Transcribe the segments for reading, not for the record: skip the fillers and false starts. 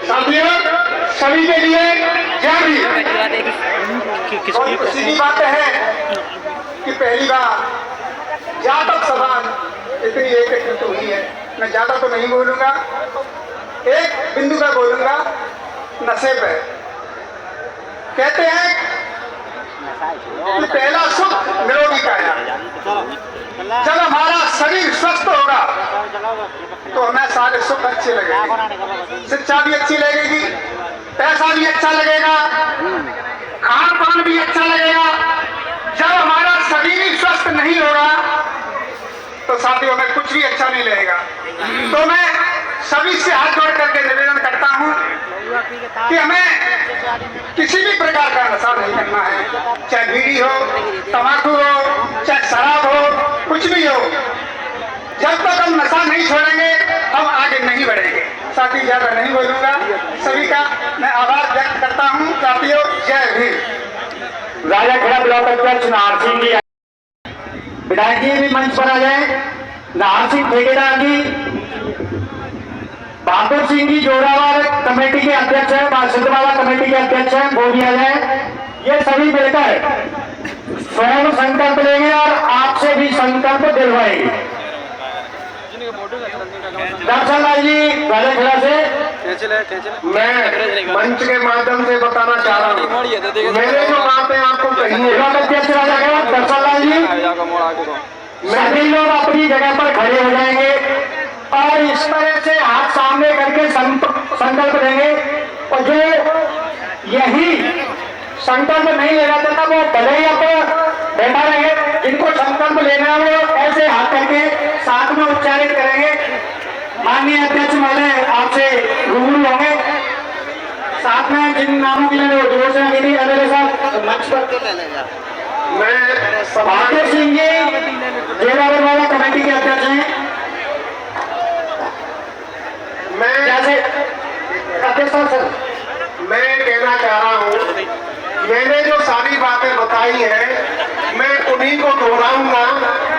साथियों, सभी के लिए जय भी। सीधी बात है कि पहली बार जातक सभा इतनी एकत्रित हुई है। मैं ज्यादा तो नहीं बोलूंगा, एक बिंदु पे बोलूंगा, नशे पे। कहते हैं कि पहला सुख निरोगी काया। जब हमारा शरीर स्वस्थ होगा तो हमें सारे सुख अच्छे लगेंगे, शिक्षा भी अच्छी लगेगी, पैसा भी अच्छा लगेगा, खान पान भी अच्छा लगेगा। जब हमारा शरीर स्वस्थ नहीं होगा तो साथियों में कुछ भी अच्छा नहीं लगेगा। तो मैं सभी से हाथ जोड़ करके निवेदन करता हूं कि हमें किसी भी प्रकार का नशा नहीं करना है, चाहे बीड़ी हो, तंबाकू हो, चाहे शराब हो, कुछ भी हो। जब तक हम नशा नहीं छोड़ेंगे हम आगे नहीं बढ़ेंगे। साथी, ज्यादा नहीं बोलूंगा। सभी का मैं आभार व्यक्त करता हूं। साथियों, जय भीम। राजा खेड़ा ब्लॉक अध्यक्ष नाहर सिंह जी, विधायक जी भी मंच पर आ जाए। नाहर सिंह ठेकेदार जी, बहादुर सिंह जी जोरावर कमेटी के अध्यक्ष है, सिद्धवाला कमेटी के अध्यक्ष है, वो भी आ जाए। ये सभी मिलकर स्वयं संकल्प लेंगे और आपसे भी संकल्प दिलवाएंगे। दर्शन लाल जी राजा खेड़ा से मैं मंच के माध्यम से बताना चाह रहा हूँ, मेरे जो बातें आपको कही है। अध्यक्ष राजा खेड़ा दर्शन लाल जी, सभी लोग अपनी जगह पर खड़े हो जाएंगे और इस तरह से हाथ सामने करके संकल्प लेंगे। और जो यही संकल्प नहीं लेना चाहता वो भले ही अब बैठा रहे, जिनको संकल्प लेना है वो ऐसे हाथ करके साथ में उच्चारित करेंगे। माननीय अध्यक्ष महोदय आपसे रूबरू होंगे, साथ में जिन नामों के लिए जोर से मेरी अगले साल मंच पर मैं बहादुर सिंह जी जेलावर वाला कमेटी के अध्यक्ष हैं। मैं कहना चाह रहा हूँ, मैंने जो सारी बातें बताई हैं मैं उन्हीं को दोहराऊंगा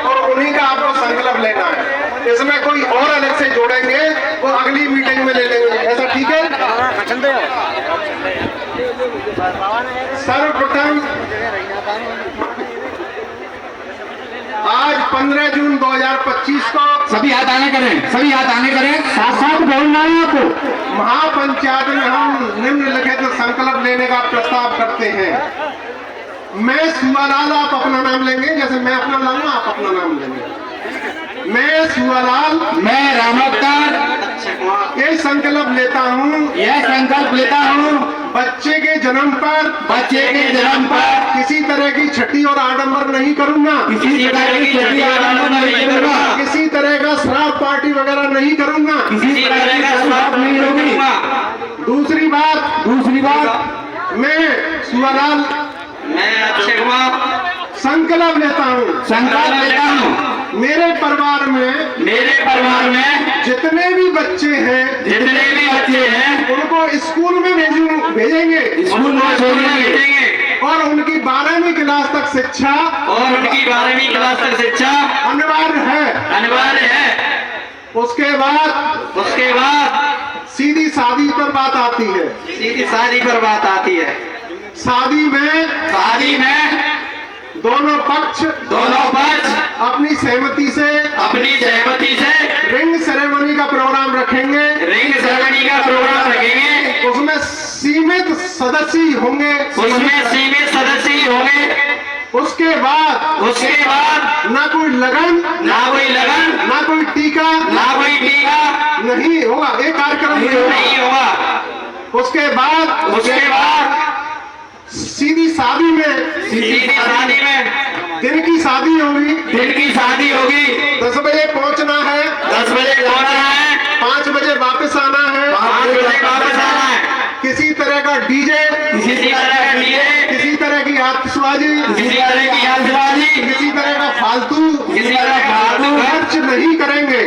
और उन्हीं का आपको संकल्प लेना है। इसमें कोई और अलग से जोड़ेंगे वो अगली मीटिंग में ले लेंगे। ऐसा ठीक है? सर्वप्रथम आज 15 जून 2025 को सभी हाथ आने करें, सभी हाथ आने करें, साथ साथ बोलना है आपको। महापंचायत में हम निम्नलिखित संकल्प लेने का प्रस्ताव करते हैं। मैं सुआलाल, आप अपना नाम लेंगे, जैसे मैं अपना लाऊंगा आप अपना नाम लेंगे। मैं सुआलाल, मैं राम अवतार ये संकल्प लेता हूँ, बच्चे के जन्म पर किसी तरह की छठी और आडंबर नहीं करूंगा, किसी तरह का शराब पार्टी वगैरह नहीं करूंगा। दूसरी बात मैं सुआलाल, मैं अक्षय कुमार संकल्प लेता हूँ मेरे परिवार में जितने भी बच्चे हैं उनको स्कूल में भेजेंगे और उनकी 12वीं क्लास तक शिक्षा अनिवार्य है। उसके बाद सीधी शादी पर बात आती है। शादी में दोनों पक्ष अपनी सहमति से रिंग सेरेमनी का प्रोग्राम रखेंगे। उसमें सीमित सदस्य होंगे। उसके बाद ना कोई लगन ना कोई टीका नहीं होगा, एक कार्यक्रम नहीं होगा। उसके बाद सीधी शादी में दिन की शादी होगी। 10 बजे पहुंचना है, 5 बजे वापस आना है। किसी तरह का डीजे, किसी तरह की आतिशबाजी, किसी तरह का फालतू खर्च नहीं करेंगे।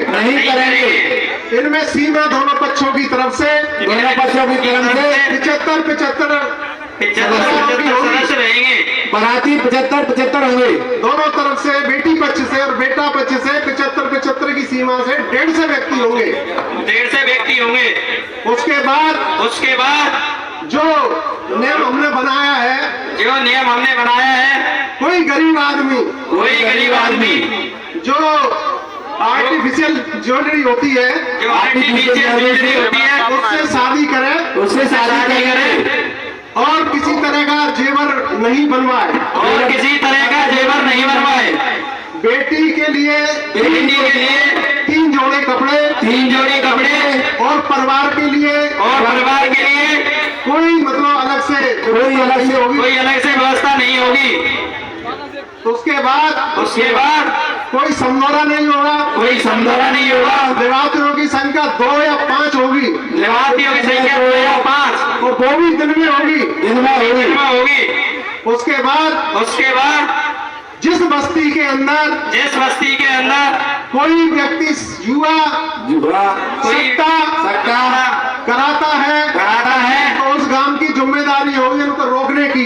इनमें सीमा दोनों पक्षों की तरफ से 75 सदस्य रहेंगे। बाराती 75 होंगे। दोनों तरफ से बेटी पक्ष से और बेटा पक्ष से 75 की सीमा से 150 व्यक्ति होंगे। 150 व्यक्ति होंगे। उसके बाद जो नियम हमने बनाया है, कोई गरीब आदमी जो आर्टिफिशियल ज्वेलरी होती है उससे शादी करे और किसी तरह का जेवर नहीं बनवाए। बेटी के लिए 3 जोड़े कपड़े और परिवार के लिए कोई मतलब अलग से कोई अलग से व्यवस्था नहीं होगी। उसके बाद कोई समझौता नहीं होगा। देवातियों की संख्या 2 या 5 होगी। निवासियों की संख्या 2 या 5 और वो भी दिन में होगी। उसके बाद जिस बस्ती के अंदर कोई व्यक्ति जुआ सट्टा कराता है तो उस गांव की जिम्मेदारी होगी उनको रोकने की।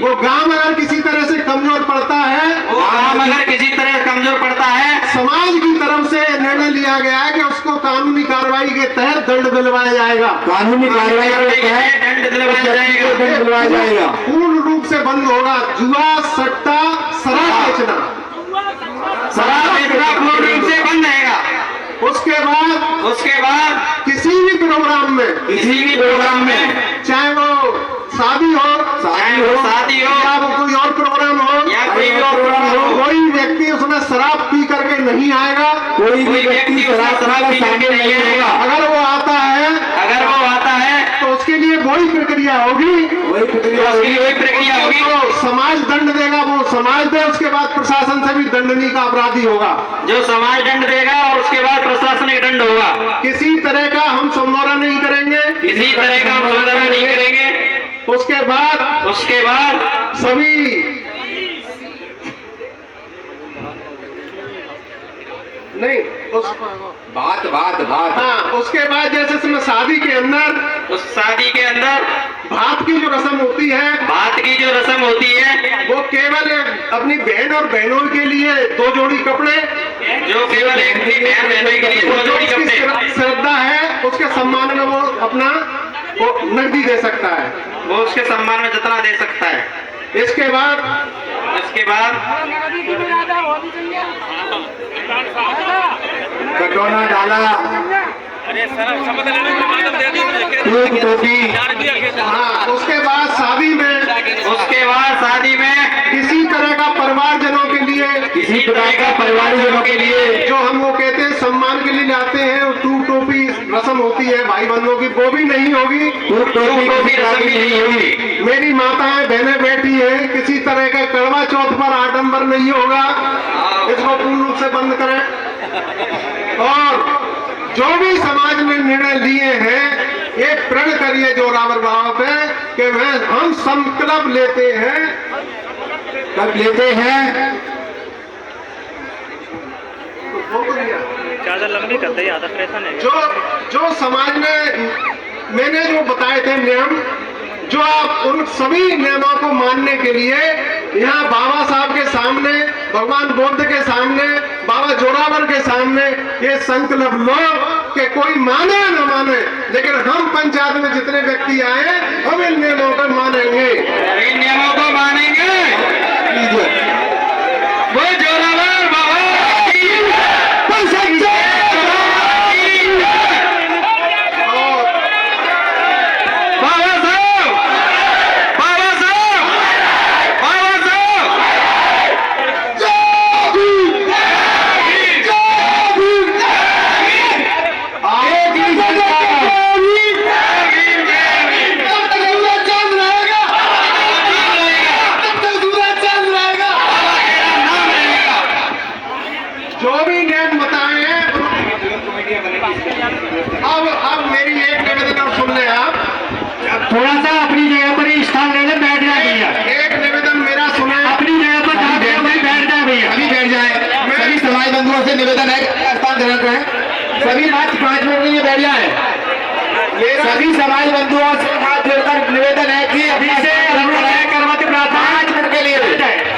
वो गांव अगर किसी तरह से कमजोर पड़ता है, समाज की तरफ से निर्णय लिया गया है कि उसको कानूनी कार्रवाई के तहत दंड दिलवाया जाएगा। पूर्ण रूप से बंद होगा जुआ सट्टा शराब बेचना पूर्ण रूप से बंद रहेगा। उसके बाद किसी भी प्रोग्राम में चाहे वो शादी हो या वो कोई और प्रोग्राम हो कोई व्यक्ति उसमें शराब पी करके नहीं आएगा। कोई भी व्यक्ति शराब पी करके नहीं आएगा। अगर वो आता है तो उसके लिए वही प्रक्रिया होगी। तो समाज दंड देगा, वो समाज दे, उसके बाद प्रशासन से भी दंडनीय का अपराधी होगा। जो समाज दंड देगा और उसके बाद प्रशासनिक दंड होगा। किसी तरह का हम समझौता नहीं करेंगे। उसके बाद सभी नहीं हाँ, उसके बाद जैसे इसमें शादी के अंदर भात की जो रस्म होती है वो केवल अपनी बहन और बहनों के लिए 2 जोड़ी कपड़े, जो केवल अपनी बहन बहनों के लिए 2 जोड़ी कपड़े श्रद्धा है उसके सम्मान में वो अपना नकदी दे सकता है। वो उसके सम्मान में जितना दे सकता है। इसके बाद कटोना डाला, टोपी। हाँ, उसके बाद शादी में किसी तरह का परिवारजनों के लिए जो हम वो कहते हैं सम्मान के लिए लाते हैं, टूप टोपी रस्म होती है भाई बंधुओं की, वो भी नहीं होगी। मेरी माताएं बहनें बैठी हैं, किसी तरह का करवा चौथ पर आडंबर नहीं होगा। इसको पूर्ण रूप से बंद करें। और जो भी समाज में निर्णय लिए हैं ये प्रण करिए जोरावर बाबा पे कि हम संकल्प लेते हैं ज्यादा लंबी करते हैं, ज्यादा प्रेशर है। जो समाज में मैंने जो बताए थे नियम, जो आप उन सभी नियमों को मानने के लिए यहाँ बाबा साहब के सामने, भगवान बुद्ध के सामने, बाबा जोरावर के सामने ये संकल्प लो कि कोई माने या न माने, लेकिन हम पंचायत में जितने व्यक्ति आए हम इन नियमों को मानेंगे। वो जोरावर बाबा अब मेरी एक निवेदन और सुन ले आप। थोड़ा सा अपनी जगह पर ही स्थान लेने बैठ जाए भैया। एक निवेदन मेरा सुने। अपनी जगह पर बैठ जाए भैया, अभी बैठ जाए। सभी समाज बंधुओं से निवेदन है स्थान ग्रहण करें। सभी 5 मिनट के लिए बैठ जाए। सभी समाज बंधुओं से हाथ जोड़कर निवेदन है कि अभी से हम लोग गर्भवती प्रार्थना 5 मिनट के लिए